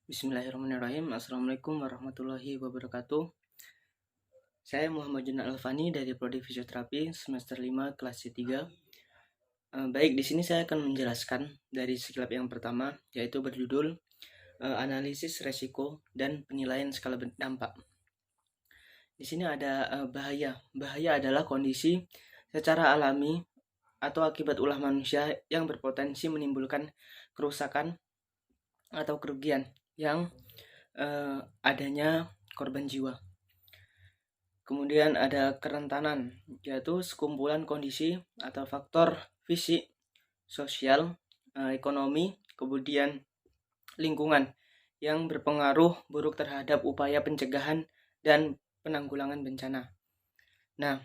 Bismillahirrahmanirrahim. Assalamualaikum warahmatullahi wabarakatuh. Saya Muhammad Junad Alfani dari Prodi Fisioterapi semester 5 kelas C3. Baik, di sini saya akan menjelaskan dari skilab yang pertama, yaitu berjudul analisis resiko dan penilaian skala dampak. Di sini ada bahaya. Bahaya adalah kondisi secara alami atau akibat ulah manusia yang berpotensi menimbulkan kerusakan atau kerugian yang adanya korban jiwa. Kemudian ada kerentanan, yaitu sekumpulan kondisi atau faktor fisik, sosial, ekonomi, kemudian lingkungan yang berpengaruh buruk terhadap upaya pencegahan dan penanggulangan bencana. Nah,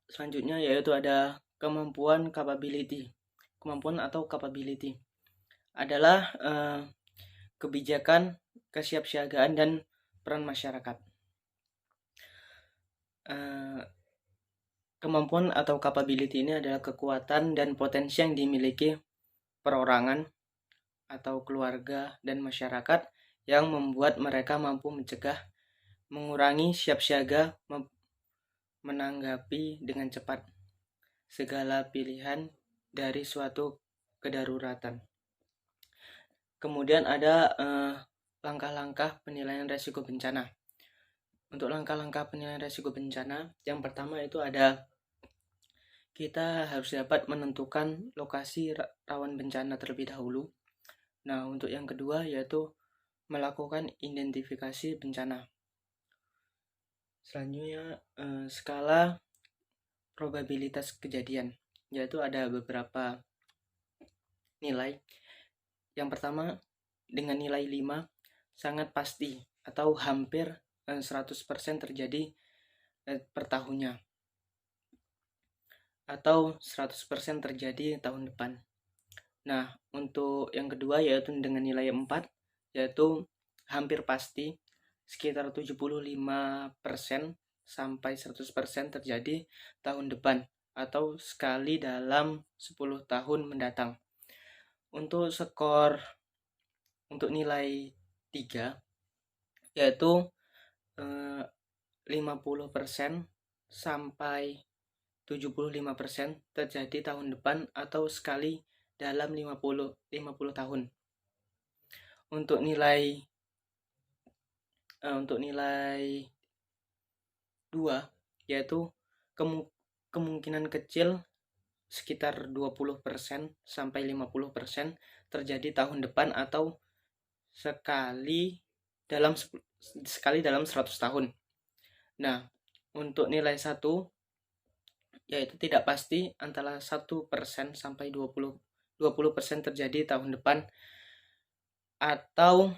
selanjutnya yaitu ada kemampuan atau capability adalah kebijakan, kesiapsiagaan, dan peran masyarakat. Kemampuan atau capability ini adalah kekuatan dan potensi yang dimiliki perorangan atau keluarga dan masyarakat yang membuat mereka mampu mencegah, mengurangi, siap siaga, menanggapi dengan cepat segala pilihan dari suatu kedaruratan. Kemudian ada langkah-langkah penilaian risiko bencana. Untuk langkah-langkah penilaian risiko bencana, yang pertama itu ada kita harus dapat menentukan lokasi rawan bencana terlebih dahulu. Nah, untuk yang kedua yaitu melakukan identifikasi bencana. Selanjutnya skala probabilitas kejadian, yaitu ada beberapa nilai. Yang pertama dengan nilai 5 sangat pasti atau hampir 100% terjadi per tahunnya, atau 100% terjadi tahun depan. Nah, untuk yang kedua yaitu dengan nilai 4, yaitu hampir pasti sekitar 75% sampai 100% terjadi tahun depan atau sekali dalam 10 tahun mendatang. Untuk skor untuk nilai 3 yaitu 50% sampai 75% terjadi tahun depan atau sekali dalam 50 tahun. Untuk nilai 2 yaitu kemungkinan kecil sekitar 20% sampai 50% terjadi tahun depan atau sekali dalam 100 tahun. Nah, untuk nilai 1 yaitu tidak pasti antara 1% sampai 20% terjadi tahun depan atau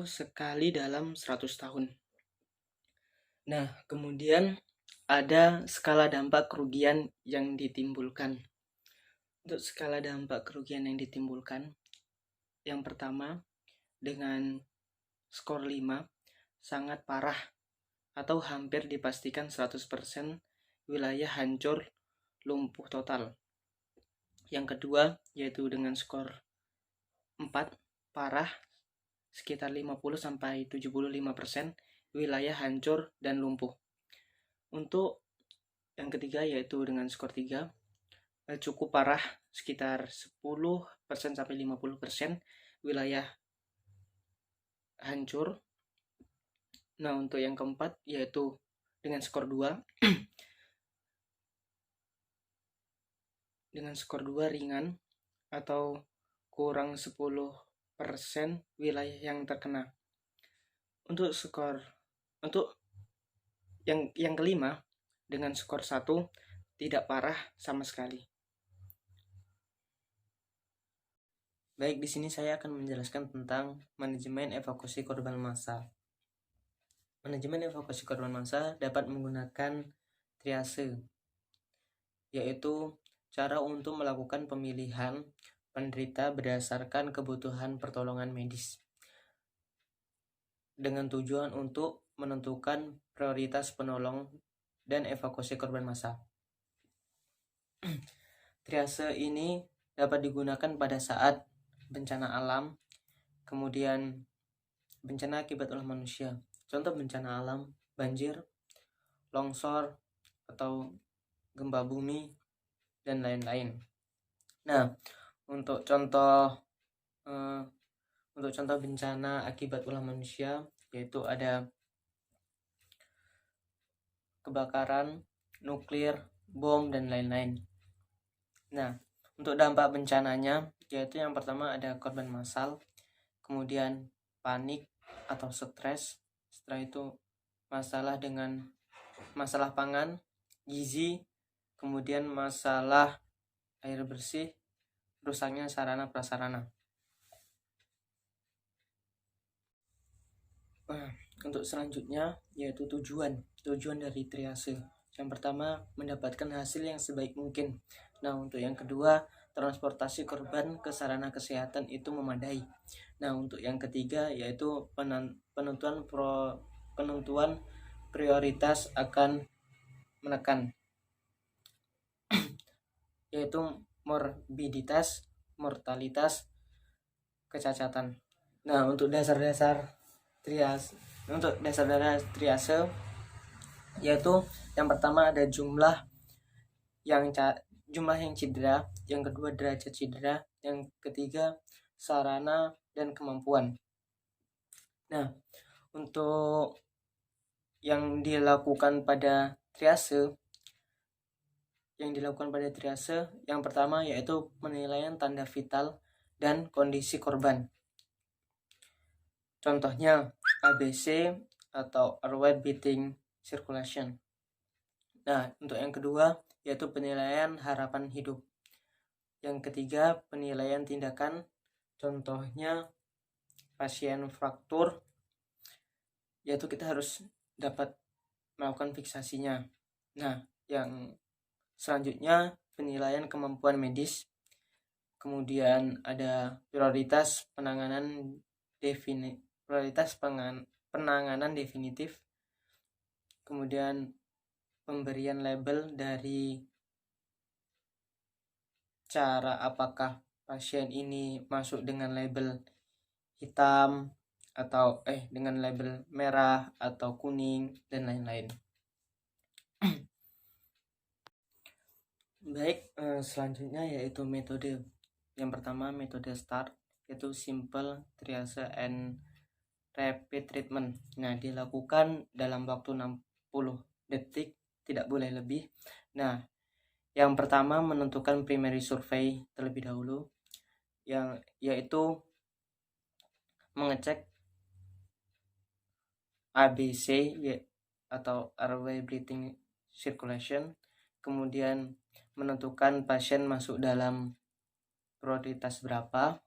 sekali dalam 100 tahun. Nah, kemudian ada skala dampak kerugian yang ditimbulkan. Untuk skala dampak kerugian yang ditimbulkan, yang pertama dengan skor 5 sangat parah atau hampir dipastikan 100% wilayah hancur lumpuh total. Yang kedua yaitu dengan skor 4 parah sekitar 50-75% wilayah hancur dan lumpuh. Untuk yang ketiga yaitu dengan skor 3 cukup parah sekitar 10-50% wilayah hancur. Nah, untuk yang keempat yaitu dengan skor 2 dengan skor 2 ringan atau kurang 10% wilayah yang terkena. Untuk yang kelima dengan skor 1 tidak parah sama sekali. Baik, di sini saya akan menjelaskan tentang manajemen evakuasi korban massal. Manajemen evakuasi korban massal dapat menggunakan triase, yaitu cara untuk melakukan pemilihan penderita berdasarkan kebutuhan pertolongan medis dengan tujuan untuk menentukan prioritas penolong dan evakuasi korban massal. Triase ini dapat digunakan pada saat bencana alam, kemudian bencana akibat ulah manusia. Contoh bencana alam, banjir, longsor, atau gempa bumi, dan lain-lain. Nah, untuk contoh bencana akibat ulah manusia, yaitu ada kebakaran, nuklir, bom, dan lain-lain. Nah, untuk dampak bencananya, yaitu yang pertama ada korban massal, kemudian panik atau stres, setelah itu masalah pangan, gizi, kemudian masalah air bersih, rusaknya sarana prasarana. Untuk selanjutnya yaitu tujuan dari triase. Yang pertama, mendapatkan hasil yang sebaik mungkin. Nah, untuk yang kedua, transportasi korban ke sarana kesehatan itu memadai. Nah, untuk yang ketiga yaitu penentuan prioritas akan menekan, yaitu morbiditas, mortalitas, kecacatan. Nah, untuk dasar-dasar triase yaitu yang pertama ada jumlah yang cedera, yang kedua derajat cedera, yang ketiga sarana dan kemampuan. Nah, untuk yang dilakukan pada triase yang pertama yaitu penilaian tanda vital dan kondisi korban. Contohnya ABC atau airway breathing circulation. Nah, untuk yang kedua yaitu penilaian harapan hidup. Yang ketiga penilaian tindakan. Contohnya pasien fraktur, yaitu kita harus dapat melakukan fiksasinya. Nah, yang selanjutnya penilaian kemampuan medis. Kemudian ada prioritas penanganan definitif. Kemudian pemberian label dari cara apakah pasien ini masuk dengan label hitam atau dengan label merah atau kuning dan lain-lain. Baik, selanjutnya yaitu metode. Yang pertama metode START, yaitu Simple Triage and Rapid Treatment. Nah, dilakukan dalam waktu 60 detik, tidak boleh lebih. Nah, yang pertama menentukan primary survey terlebih dahulu, yaitu mengecek ABC atau airway breathing circulation, kemudian menentukan pasien masuk dalam prioritas berapa.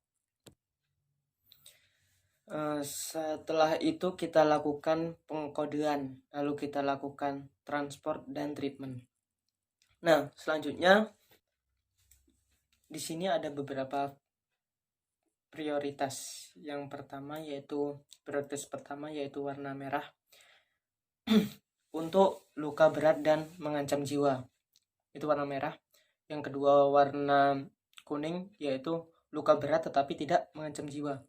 Setelah itu kita lakukan pengkodean, lalu kita lakukan transport dan treatment. Nah, selanjutnya di sini ada beberapa prioritas. Yang pertama yaitu prioritas pertama yaitu warna merah untuk luka berat dan mengancam jiwa. Itu warna merah. Yang kedua warna kuning yaitu luka berat tetapi tidak mengancam jiwa.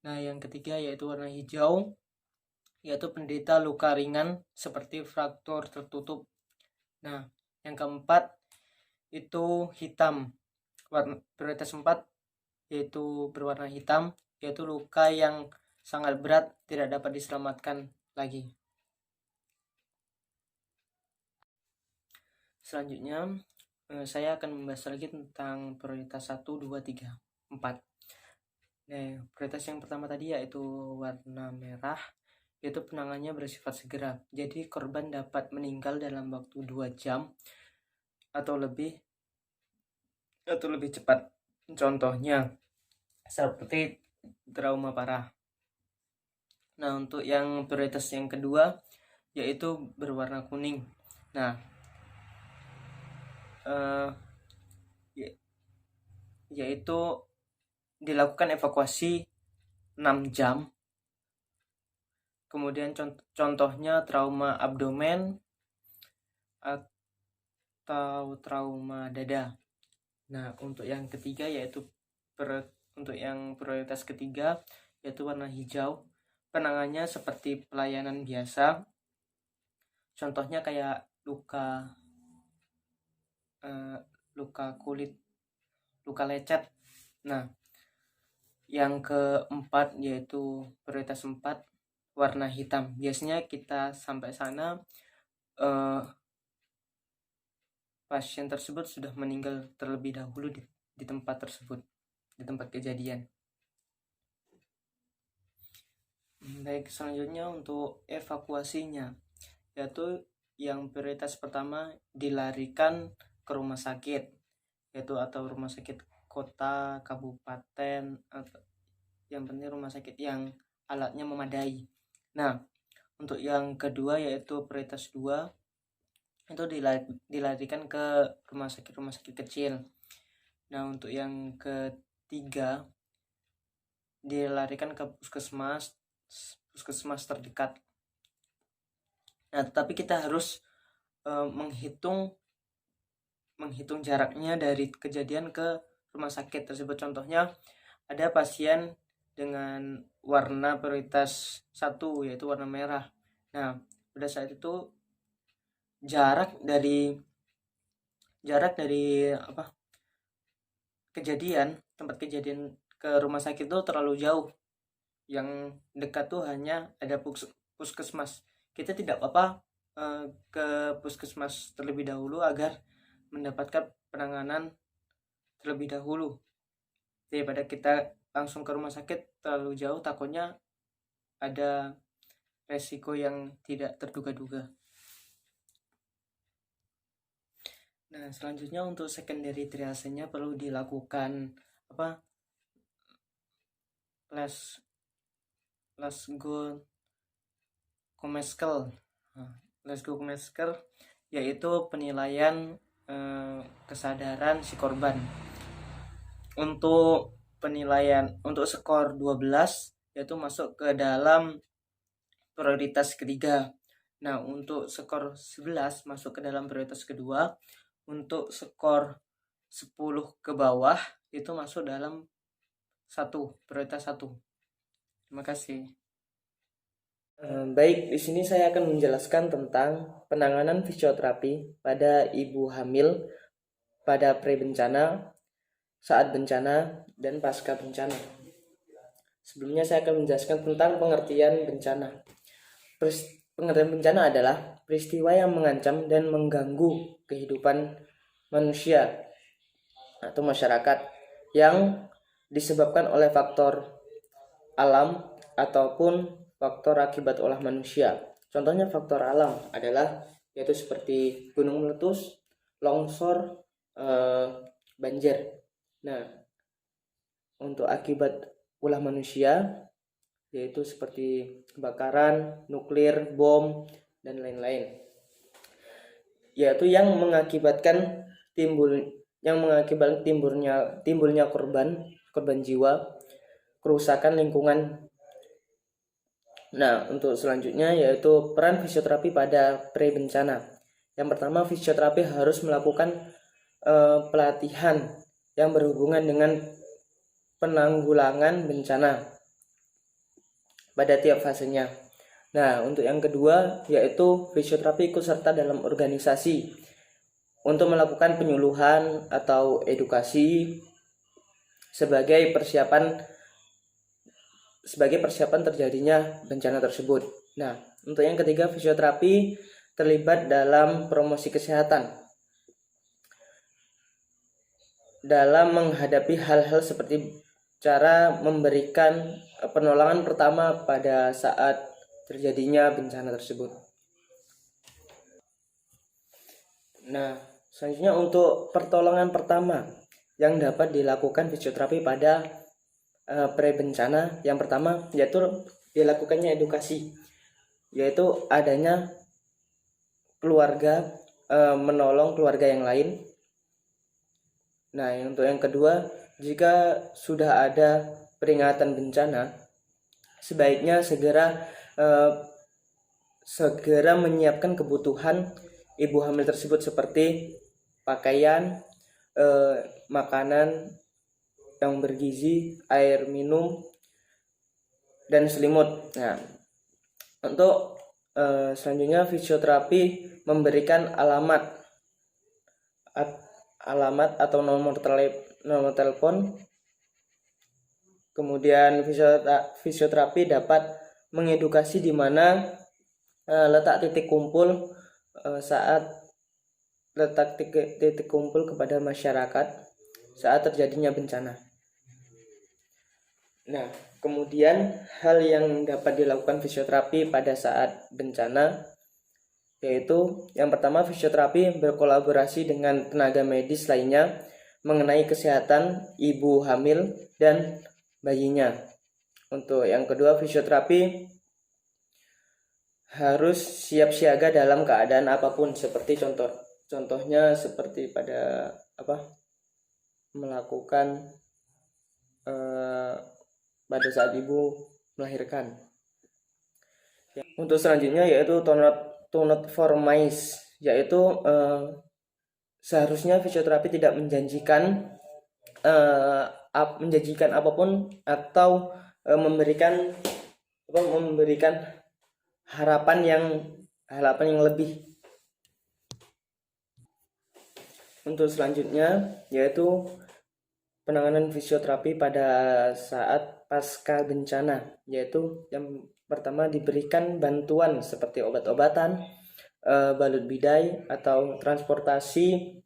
Nah, yang ketiga yaitu warna hijau, yaitu penderita luka ringan seperti fraktur tertutup. Nah, yang keempat itu hitam. Prioritas 4 yaitu berwarna hitam, yaitu luka yang sangat berat tidak dapat diselamatkan lagi. Selanjutnya saya akan membahas lagi tentang prioritas 1, 2, 3, 4. Nah, prioritas yang pertama tadi yaitu warna merah, yaitu penanganannya bersifat segera. Jadi korban dapat meninggal dalam waktu 2 jam atau lebih cepat. Contohnya seperti trauma parah. Nah, untuk yang prioritas yang kedua yaitu berwarna kuning. Nah, yaitu dilakukan evakuasi 6 jam. Kemudian contohnya trauma abdomen atau trauma dada. Nah, untuk yang ketiga yaitu untuk yang prioritas ketiga yaitu warna hijau. Penanganannya seperti pelayanan biasa. Contohnya kayak luka kulit, luka lecet. Nah, yang keempat yaitu prioritas 4 warna hitam. Biasanya kita sampai sana pasien tersebut sudah meninggal terlebih dahulu di tempat tersebut, di tempat kejadian. Baik, selanjutnya untuk evakuasinya, yaitu yang prioritas pertama dilarikan ke rumah sakit, yaitu atau rumah sakit kota, kabupaten, atau yang penting rumah sakit yang alatnya memadai. Nah, untuk yang kedua yaitu prioritas 2 itu dilarikan ke rumah sakit kecil. Nah, untuk yang ketiga dilarikan ke puskesmas terdekat. Nah, tapi kita harus menghitung jaraknya dari kejadian ke rumah sakit tersebut. Contohnya ada pasien dengan warna prioritas 1 yaitu warna merah. Nah, pada saat itu jarak dari tempat kejadian ke rumah sakit itu terlalu jauh. Yang dekat tuh hanya ada puskesmas. Kita tidak apa-apa ke puskesmas terlebih dahulu agar mendapatkan penanganan terlebih dahulu, daripada kita langsung ke rumah sakit terlalu jauh, takutnya ada resiko yang tidak terduga-duga. Nah, selanjutnya untuk secondary triasenya perlu dilakukan Glasgow Coma-Skell, yaitu penilaian kesadaran si korban. Untuk penilaian untuk skor 12 yaitu masuk ke dalam prioritas ketiga. Nah, untuk skor 11 masuk ke dalam prioritas kedua. Untuk skor 10 ke bawah itu masuk dalam prioritas 1. Terima kasih. Baik, di sini saya akan menjelaskan tentang penanganan fisioterapi pada ibu hamil pada pre-bencana, saat bencana, dan pasca bencana. Sebelumnya saya akan menjelaskan tentang pengertian bencana. Pengertian bencana adalah peristiwa yang mengancam dan mengganggu kehidupan manusia atau masyarakat yang disebabkan oleh faktor alam ataupun faktor akibat olah manusia. Contohnya faktor alam adalah yaitu seperti gunung meletus, longsor, banjir. Nah, untuk akibat ulah manusia yaitu seperti kebakaran, nuklir, bom, dan lain-lain. Yaitu yang mengakibatkan timbulnya korban jiwa, kerusakan lingkungan. Nah, untuk selanjutnya yaitu peran fisioterapi pada pre-bencana. Yang pertama, fisioterapi harus melakukan pelatihan yang berhubungan dengan penanggulangan bencana pada tiap fasenya. Nah, untuk yang kedua yaitu fisioterapi ikut serta dalam organisasi untuk melakukan penyuluhan atau edukasi sebagai persiapan terjadinya bencana tersebut. Nah, untuk yang ketiga, fisioterapi terlibat dalam promosi kesehatan dalam menghadapi hal-hal seperti cara memberikan penolongan pertama pada saat terjadinya bencana tersebut. Nah, selanjutnya untuk pertolongan pertama yang dapat dilakukan fisioterapi pada pre-bencana, yang pertama yaitu dilakukannya edukasi, yaitu adanya keluarga menolong keluarga yang lain. Nah, untuk yang kedua, jika sudah ada peringatan bencana, sebaiknya segera menyiapkan kebutuhan ibu hamil tersebut seperti pakaian, makanan, yang bergizi, air minum, dan selimut. Nah, untuk selanjutnya fisioterapi memberikan alamat atau nomor telepon. Kemudian fisioterapi dapat mengedukasi di mana letak titik kumpul titik kumpul kepada masyarakat saat terjadinya bencana. Nah, kemudian hal yang dapat dilakukan fisioterapi pada saat bencana yaitu yang pertama, fisioterapi berkolaborasi dengan tenaga medis lainnya mengenai kesehatan ibu hamil dan bayinya. Untuk yang kedua, fisioterapi harus siap siaga dalam keadaan apapun, seperti contohnya seperti pada melakukan pada saat ibu melahirkan. Untuk selanjutnya yaitu to not formize, yaitu seharusnya fisioterapi tidak menjanjikan apapun atau memberikan harapan yang lebih. Untuk selanjutnya yaitu penanganan fisioterapi pada saat pasca bencana, yaitu yang pertama diberikan bantuan seperti obat-obatan, balut bidai atau transportasi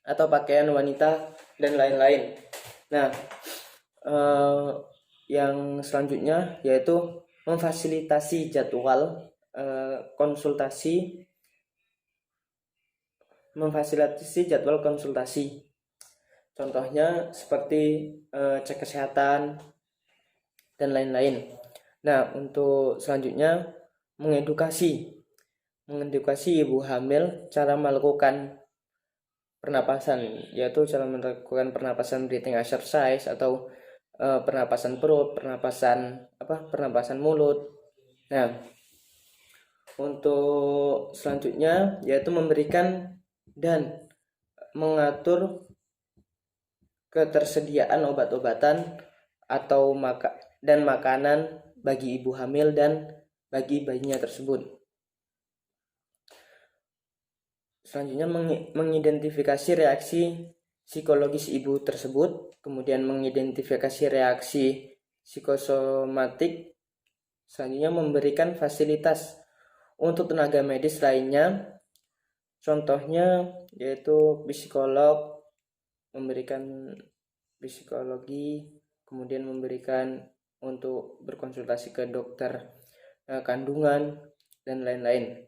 atau pakaian wanita dan lain-lain. Nah, yang selanjutnya yaitu memfasilitasi jadwal konsultasi, contohnya seperti cek kesehatan dan lain-lain. Nah, untuk selanjutnya mengedukasi ibu hamil cara melakukan pernapasan, yaitu cara melakukan pernapasan breathing exercise atau pernapasan perut, pernapasan mulut. Nah, untuk selanjutnya yaitu memberikan dan mengatur ketersediaan obat-obatan atau makanan bagi ibu hamil dan bagi bayinya tersebut. Selanjutnya mengidentifikasi reaksi psikologis ibu tersebut, kemudian mengidentifikasi reaksi psikosomatik. Selanjutnya memberikan fasilitas untuk tenaga medis lainnya, contohnya yaitu psikolog, memberikan psikologi, kemudian memberikan untuk berkonsultasi ke dokter kandungan dan lain-lain.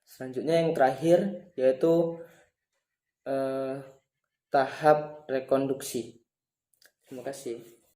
Selanjutnya yang terakhir yaitu tahap rekonduksi. Terima kasih.